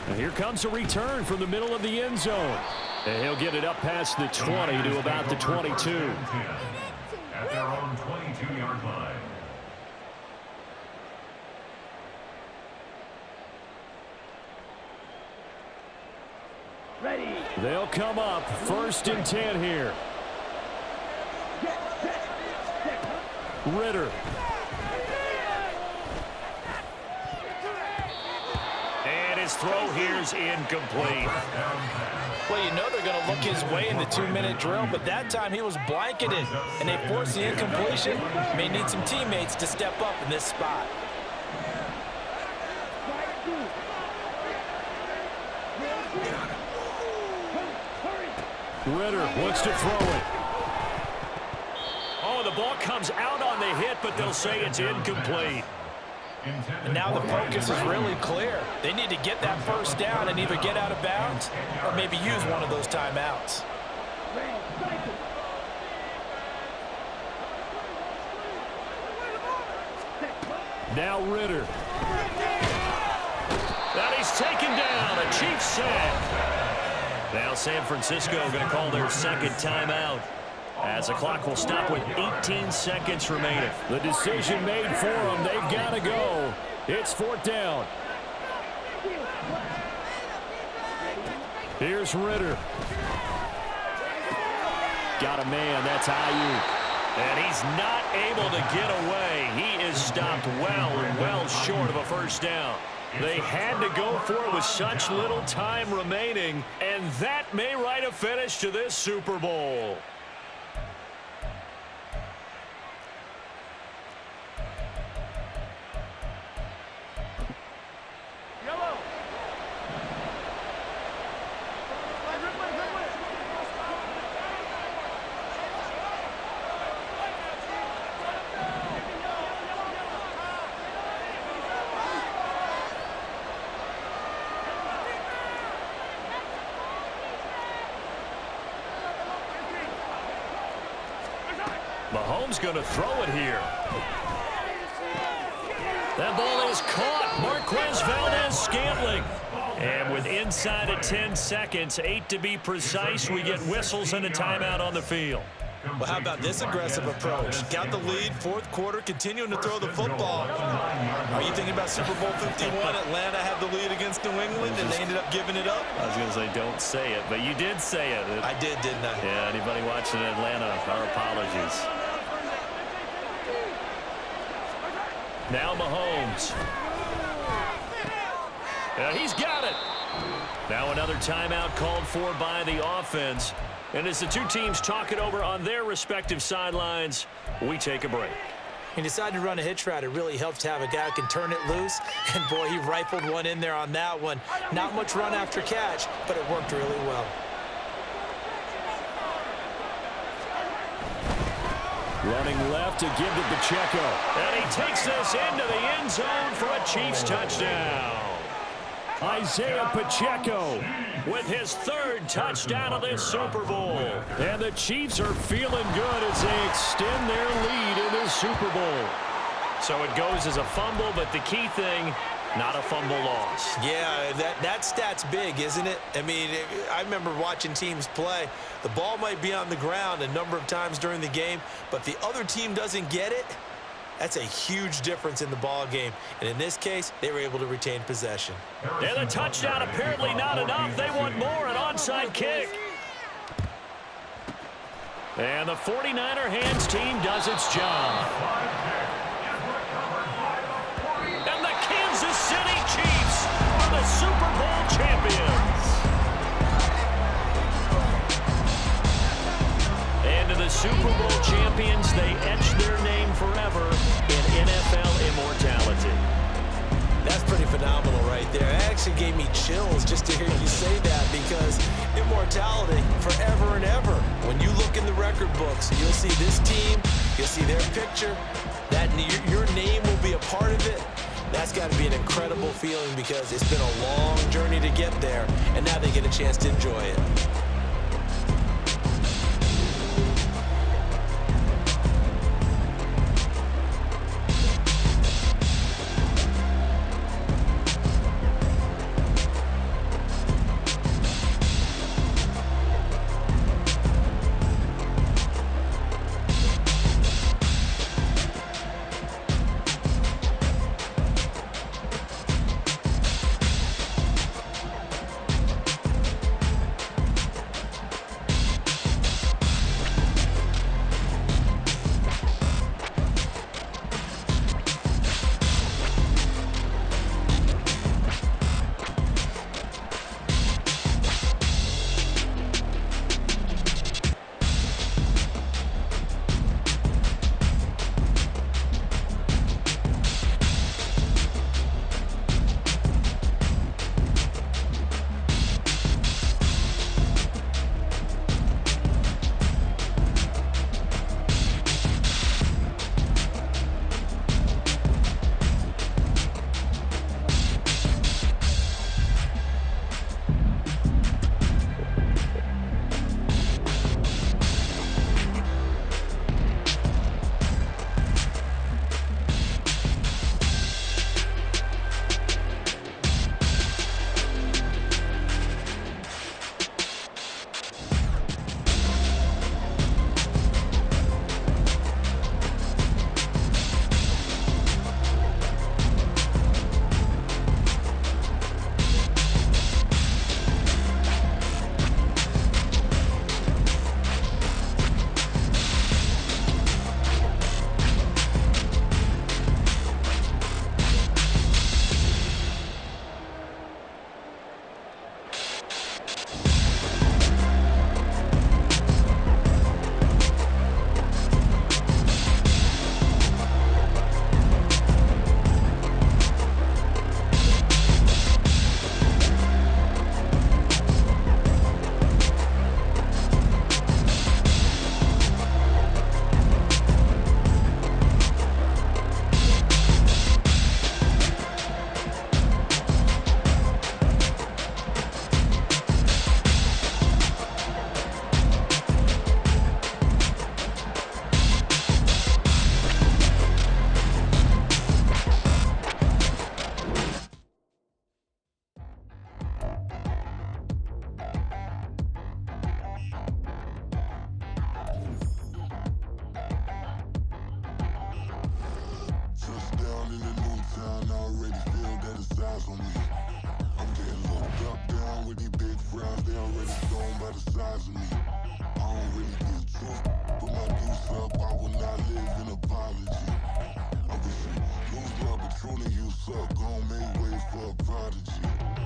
Speaker 3: And here comes a return from the middle of the end zone. And he'll get it up past the 20 to about the 22.
Speaker 4: At their own 22-yard line.
Speaker 3: Ready. They'll come up 1st and 10 here. Ritter.
Speaker 2: And his throw here's incomplete.
Speaker 1: Well, you know they're going to look his way in the 2-minute drill, but that time he was blanketed, and they forced the incompletion. May need some teammates to step up in this spot.
Speaker 3: Ritter wants to throw it.
Speaker 2: Oh, the ball comes out on the hit, but they'll say it's incomplete.
Speaker 1: And now the focus is really clear. They need to get that first down and either get out of bounds or maybe use one of those timeouts.
Speaker 3: Now Ritter.
Speaker 2: That he's taken down. A Chiefs sack. Now San Francisco going to call their 2nd timeout, as the clock will stop with 18 seconds remaining.
Speaker 3: The decision made for them. They've got to go. It's 4th down. Here's Ritter. Got a man. That's Ayuk.
Speaker 2: And he's not able to get away. He is stopped well short of a first down. They had to go for it with such little time remaining, and that may write a finish to this Super Bowl. Mahomes going to throw it here. That ball is caught. Marquez Valdez-Scantling. And with inside of 10 seconds, 8 to be precise, we get whistles and a timeout on the field.
Speaker 1: Well, how about this aggressive approach? Got the lead, 4th quarter, continuing to throw the football. Are you thinking about Super Bowl 51? Atlanta had the lead against New England, and they ended up giving it up?
Speaker 2: I was going to say, don't say it, but you did say it.
Speaker 1: I did, didn't I?
Speaker 2: Yeah, anybody watching Atlanta, our apologies. Now Mahomes. Yeah, he's got it. Now another timeout called for by the offense. And as the two teams talk it over on their respective sidelines, we take a break.
Speaker 1: He decided to run a hitch route. It really helps to have a guy who can turn it loose. And, boy, he rifled one in there on that one. Not much run after catch, but it worked really well.
Speaker 3: Running left to give to Pacheco.
Speaker 2: And he takes this into the end zone for a Chiefs touchdown.
Speaker 3: Isaiah Pacheco
Speaker 2: with his third touchdown of this Super Bowl.
Speaker 3: And the Chiefs are feeling good as they extend their lead in this Super Bowl.
Speaker 2: So it goes as a fumble, but the key thing, not a fumble loss.
Speaker 1: Yeah, that stat's big, isn't it? I mean, I remember watching teams play. The ball might be on the ground a number of times during the game, but the other team doesn't get it. That's a huge difference in the ball game. And in this case, they were able to retain possession.
Speaker 2: And the touchdown apparently not enough. They want more, an onside kick. And the 49er hands team does its job. And the Kansas City Chiefs are the Super Bowl champions. And to the Super Bowl champions, they etch their name forever in NFL immortality.
Speaker 1: That's pretty phenomenal right there. It actually gave me chills just to hear you say that, because immortality forever and ever. When you look in the record books, you'll see this team, you'll see their picture, that your name will be a part of it. That's got to be an incredible feeling, because it's been a long journey to get there, and now they get a chance to enjoy it.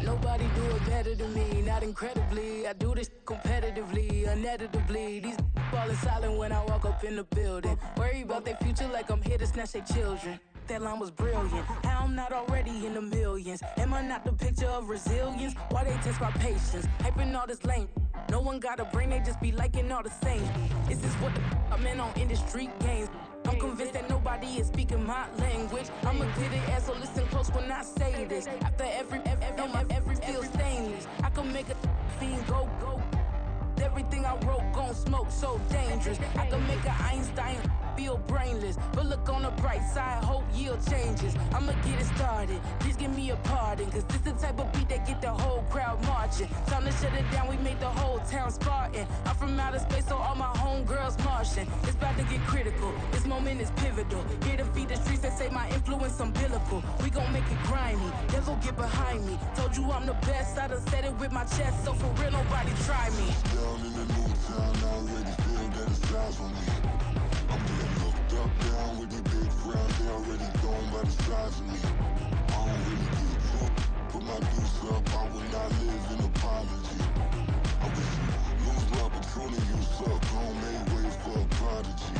Speaker 5: Nobody do it better than me, not incredibly. I do this competitively, uneditably. These falling silent when I walk up in the building. Worry about their future like I'm here to snatch their children. That line was brilliant. How I'm not already in the millions? Am I not the picture of resilience? Why they test my patience? Hyping all this lame. No one got a brain, they just be liking all the same. This is what the I'm in on industry games. I'm convinced that nobody is speaking my language. I'm a good ass, so listen close when I say this. After every feel stainless. I can make a fiend go. Everything I wrote gon' smoke, so dangerous. I can make an Einstein feel brainless, but look on the bright side, hope yield changes. I'ma get it started, please give me a pardon, cause this the type of beat that get the whole crowd marching. Time to shut it down, we made the whole town Spartan. I'm from outer space, so all my homegirls Martian. It's about to get critical, this moment is pivotal. Here to feed the streets, that say my influence umbilical. We gon' make it grimy, devil get behind me. Told you I'm the best, I done said it with my chest, so for real nobody try me.
Speaker 6: Down in the new town, I already feel that it's eyes on me. I'm getting looked up, down with these big crowds, they already gone by the size of me. I don't really get drunk, put my deuce up, I will not live in apology. I wish you lose love, but truly you suck, gon' make way for a prodigy.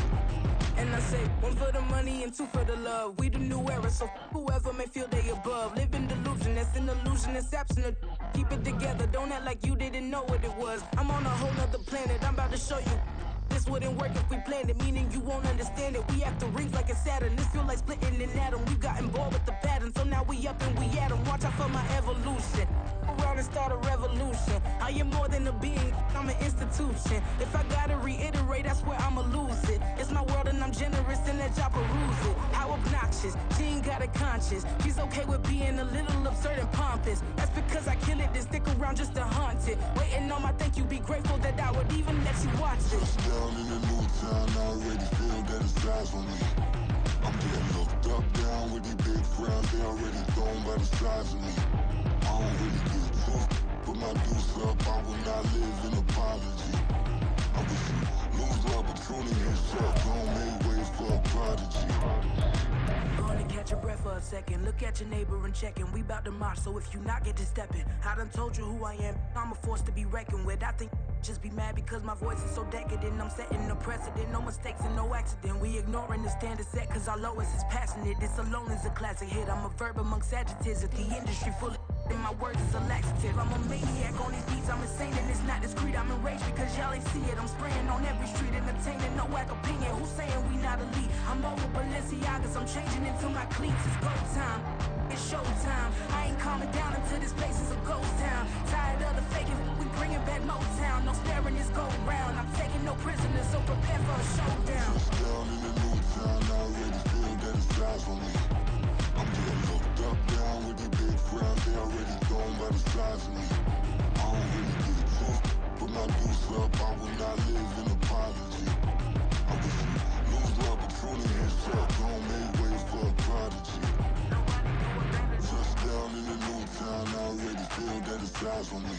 Speaker 5: And I say, one for the money and two for the love. We the new era, so whoever may feel they above. Live in delusion, that's an illusion, it's absent. Keep it together, don't act like you didn't know what it was. I'm on a whole nother planet, I'm about to show you. This wouldn't work if we planned it, meaning you won't understand it. We have to rings like a Saturn, this feel like splitting an atom. We got involved with the pattern, so now we up and we at 'em. Watch out for my evolution. Around and start a revolution. I am more than a being, I'm an institution. If I gotta reiterate, that's where I'ma lose it. It's my world and I'm generous and that y'all peruse it. How obnoxious, she ain't got a conscience. She's okay with being a little absurd and pompous. That's because I kill it, then stick around just to haunt it. Waiting on my thank you, be grateful that I would even let you watch it.
Speaker 6: Down in the new town, I already feel that it's eyes on me. I'm getting looked up, down with these big crowds, they already gone by the size of me. I don't really get drunk, put my deuce up, I will not live in apology. I wish you lose love, but truly you suck, gon' make way for a prodigy.
Speaker 5: Gonna catch your breath for a second. Look at your neighbor and check him. We bout to march, so if you not get to stepping. I done told you who I am. I'm a force to be reckoned with. I think just be mad because my voice is so decadent. I'm setting a precedent. No mistakes and no accident. We ignoring the standard set cause our lowest is passionate. This alone is a classic hit. I'm a verb amongst adjectives. If the industry full of and my words is a laxative. I'm a maniac on these beats, I'm insane and it's not discreet. I'm enraged because y'all ain't see it. I'm spraying on every street, entertaining, no whack opinion. Who's saying we not elite? I'm over Balenciagas, I'm changing into my cleats. It's go time, it's show time. I ain't calming down until this place is a ghost town. Tired of the faking, we bringing back Motown. No sparing this go round. I'm taking no prisoners, so prepare for a showdown.
Speaker 6: Down in the new town, I already feel that it's eyes on me. I'm getting looked up, down with these big crowds, they already gone by the size of me. I don't really get drunk, put my deuce up, I will not live in apology. I wish you lose love, but truly you suck, gon' make way for a prodigy. Just down in the new town, I already feel that it's eyes on me.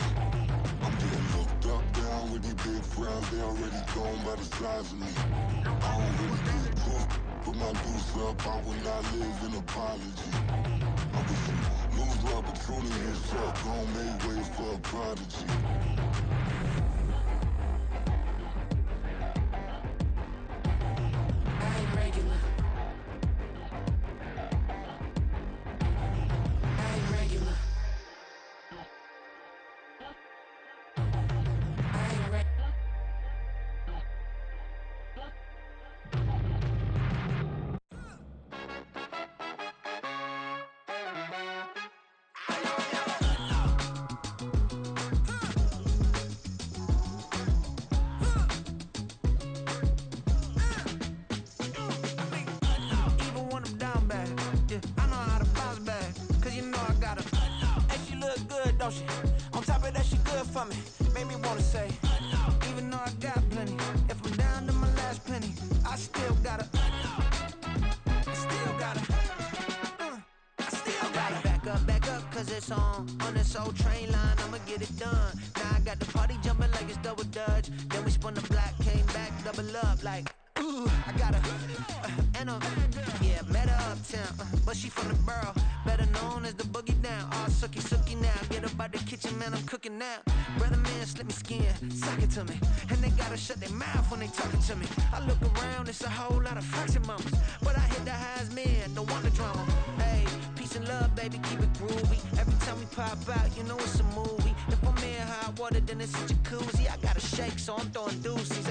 Speaker 6: I'm getting looked up, down with these big crowds, they already gone by the size of me. I don't really get drunk, put my deuce up, I will not live in apology. I wish you lose love, but truly you suck, gon' make way for a prodigy.
Speaker 5: I ain't regular. I ain't regular. I ain't regular.
Speaker 7: Even when I'm down bad, yeah, I know how to bounce back. Cause you know I got her. Hey, she look good, don't she? On top of that, she good for me. Made me wanna say, even though I got plenty, if I'm down to my last penny, I still got her. I still got her. I still got her. Back up, cause it's on this old train line, I'ma get it done. Now I got the party jumping like it's double dutch. Then we spun the block, came back, double up like, ooh, I got her. And yeah, met her uptown, but she from the borough, better known as the boogie down. All sookie now, get up out the kitchen, man, I'm cooking now. Brother man, slip me skin, suck it to me, and they gotta shut their mouth when they talking to me. I look around, it's a whole lot of fraction mamas, but I hit the highs, man, the one that pop out, you know it's a movie. If I'm in hot water, then it's a jacuzzi. I got a shake, so I'm throwing deuces.